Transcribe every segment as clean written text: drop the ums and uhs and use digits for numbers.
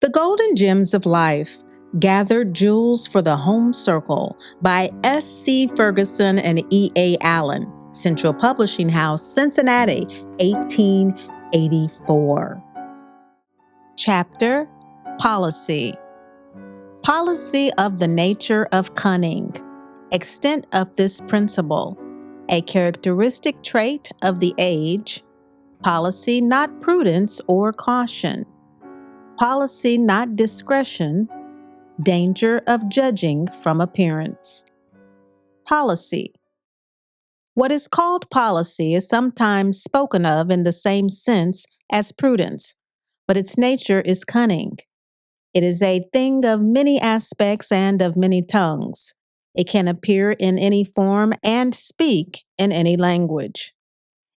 The Golden Gems of Life, Gathered Jewels for the Home Circle by S.C. Ferguson and E.A. Allen, Central Publishing House, Cincinnati, 1884. Chapter: Policy. Policy of the nature of cunning. Extent of this principle. A characteristic trait of the age. Policy not prudence or caution. Policy not discretion. Danger of judging from appearance. Policy. What is called policy is sometimes spoken of in the same sense as prudence, but its nature is cunning. It is a thing of many aspects and of many tongues. It can appear in any form and speak in any language.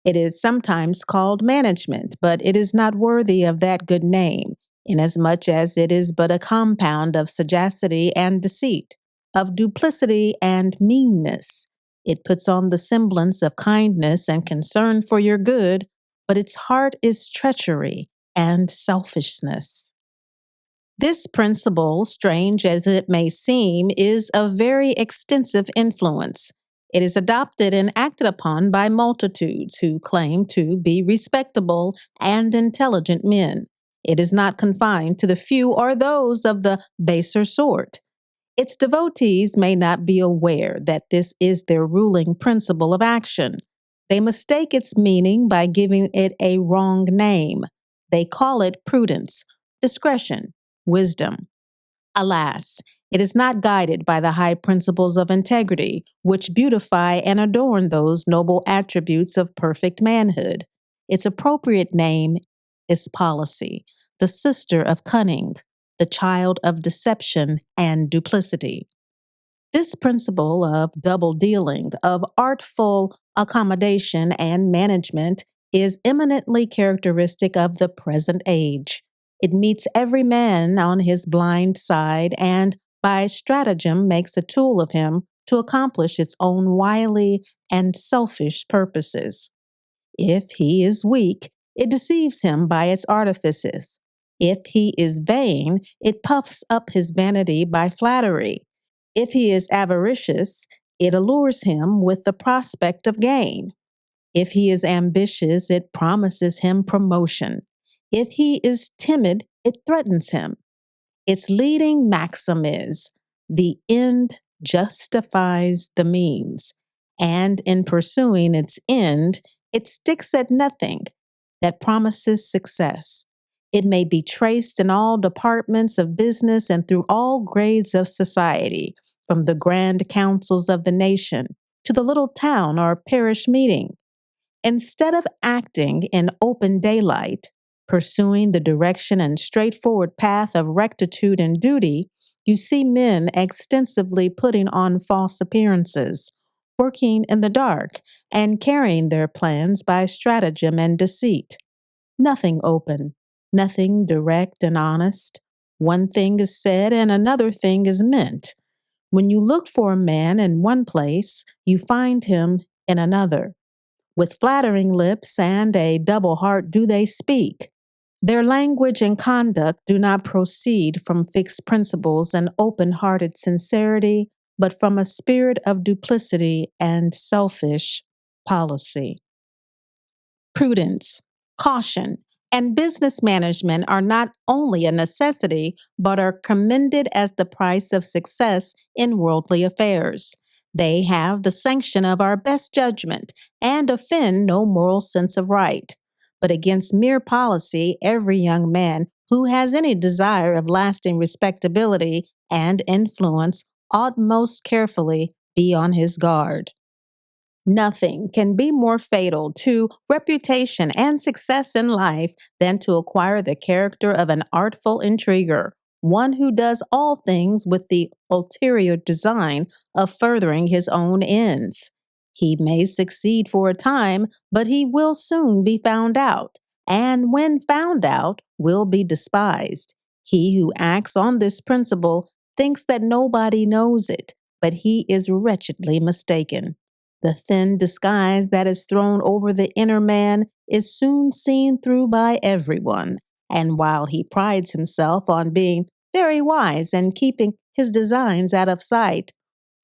It is sometimes called management, but it is not worthy of that good name, inasmuch as it is but a compound of sagacity and deceit, of duplicity and meanness. It puts on the semblance of kindness and concern for your good, but its heart is treachery and selfishness. This principle, strange as it may seem, is of very extensive influence. It is adopted and acted upon by multitudes who claim to be respectable and intelligent men. It is not confined to the few or those of the baser sort. Its devotees may not be aware that this is their ruling principle of action. They mistake its meaning by giving it a wrong name. They call it prudence, discretion, wisdom. Alas, it is not guided by the high principles of integrity, which beautify and adorn those noble attributes of perfect manhood. Its appropriate name is policy, the sister of cunning, the child of deception and duplicity. This principle of double dealing, of artful accommodation and management, is eminently characteristic of the present age. It meets every man on his blind side and, by stratagem, makes a tool of him to accomplish its own wily and selfish purposes. If he is weak, it deceives him by its artifices. If he is vain, it puffs up his vanity by flattery. If he is avaricious, it allures him with the prospect of gain. If he is ambitious, it promises him promotion. If he is timid, it threatens him. Its leading maxim is, the end justifies the means, and in pursuing its end, it sticks at nothing that promises success. It may be traced in all departments of business and through all grades of society, from the grand councils of the nation to the little town or parish meeting. Instead of acting in open daylight, pursuing the direction and straightforward path of rectitude and duty, you see men extensively putting on false appearances, working in the dark, and carrying their plans by stratagem and deceit. Nothing open, nothing direct and honest. One thing is said and another thing is meant. When you look for a man in one place, you find him in another. With flattering lips and a double heart do they speak. Their language and conduct do not proceed from fixed principles and open-hearted sincerity, but from a spirit of duplicity and selfish policy. Prudence, caution, and business management are not only a necessity, but are commended as the price of success in worldly affairs. They have the sanction of our best judgment and offend no moral sense of right. But against mere policy, every young man who has any desire of lasting respectability and influence ought most carefully be on his guard. Nothing can be more fatal to reputation and success in life than to acquire the character of an artful intriguer, one who does all things with the ulterior design of furthering his own ends. He may succeed for a time, but he will soon be found out, and when found out, will be despised. He who acts on this principle thinks that nobody knows it, but he is wretchedly mistaken. The thin disguise that is thrown over the inner man is soon seen through by everyone, And while he prides himself on being very wise and keeping his designs out of sight,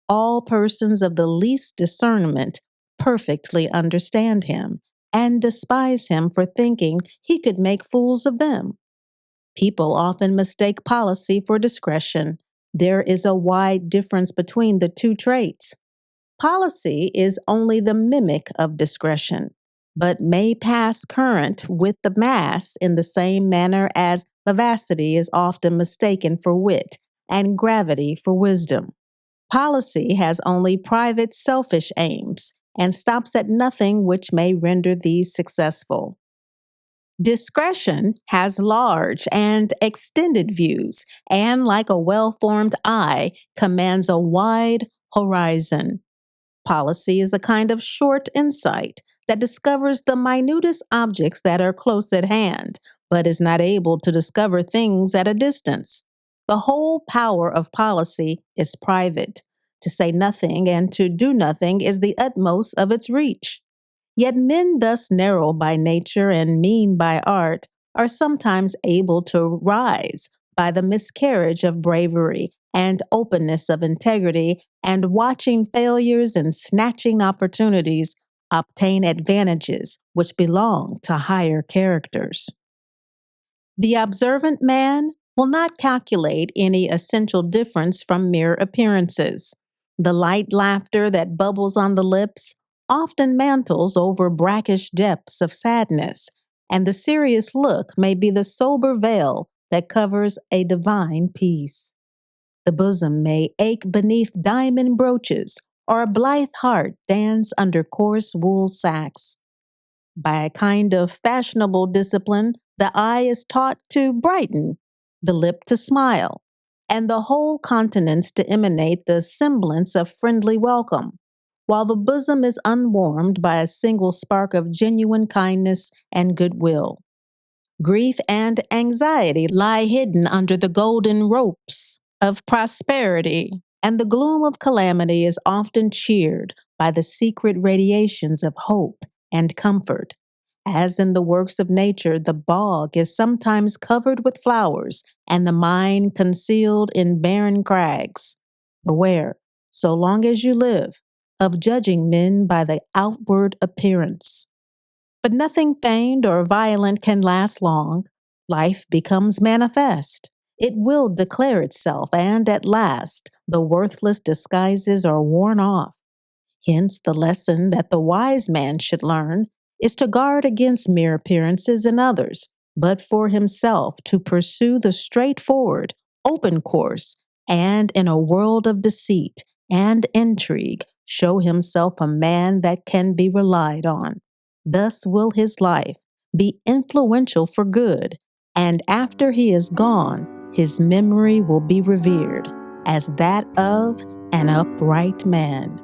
all persons of the least discernment perfectly understand him and despise him for thinking he could make fools of them. People often mistake policy for discretion. There is a wide difference between the two traits. Policy is only the mimic of discretion, but may pass current with the mass in the same manner as vivacity is often mistaken for wit and gravity for wisdom. Policy has only private selfish aims and stops at nothing which may render these successful. Discretion has large and extended views, and like a well-formed eye, commands a wide horizon. Policy is a kind of short insight that discovers the minutest objects that are close at hand, but is not able to discover things at a distance. The whole power of policy is private. To say nothing and to do nothing is the utmost of its reach. Yet men thus narrow by nature and mean by art are sometimes able to rise by the miscarriage of bravery and openness of integrity, and watching failures and snatching opportunities obtain advantages which belong to higher characters. The observant man will not calculate any essential difference from mere appearances. The light laughter that bubbles on the lips often mantles over brackish depths of sadness, and the serious look may be the sober veil that covers a divine peace. The bosom may ache beneath diamond brooches, or a blithe heart dance under coarse wool sacks. By a kind of fashionable discipline, the eye is taught to brighten, the lip to smile, and the whole countenance to emanate the semblance of friendly welcome, while the bosom is unwarmed by a single spark of genuine kindness and goodwill. Grief and anxiety lie hidden under the golden ropes of prosperity, and the gloom of calamity is often cheered by the secret radiations of hope and comfort. As in the works of nature, the bog is sometimes covered with flowers, and the mine concealed in barren crags. Beware, so long as you live, of judging men by the outward appearance. But nothing feigned or violent can last long. Life becomes manifest. It will declare itself, and at last the worthless disguises are worn off. Hence, the lesson that the wise man should learn is to guard against mere appearances in others, but for himself to pursue the straightforward, open course, and in a world of deceit and intrigue, show himself a man that can be relied on. Thus will his life be influential for good, and after he is gone, his memory will be revered as that of an upright man.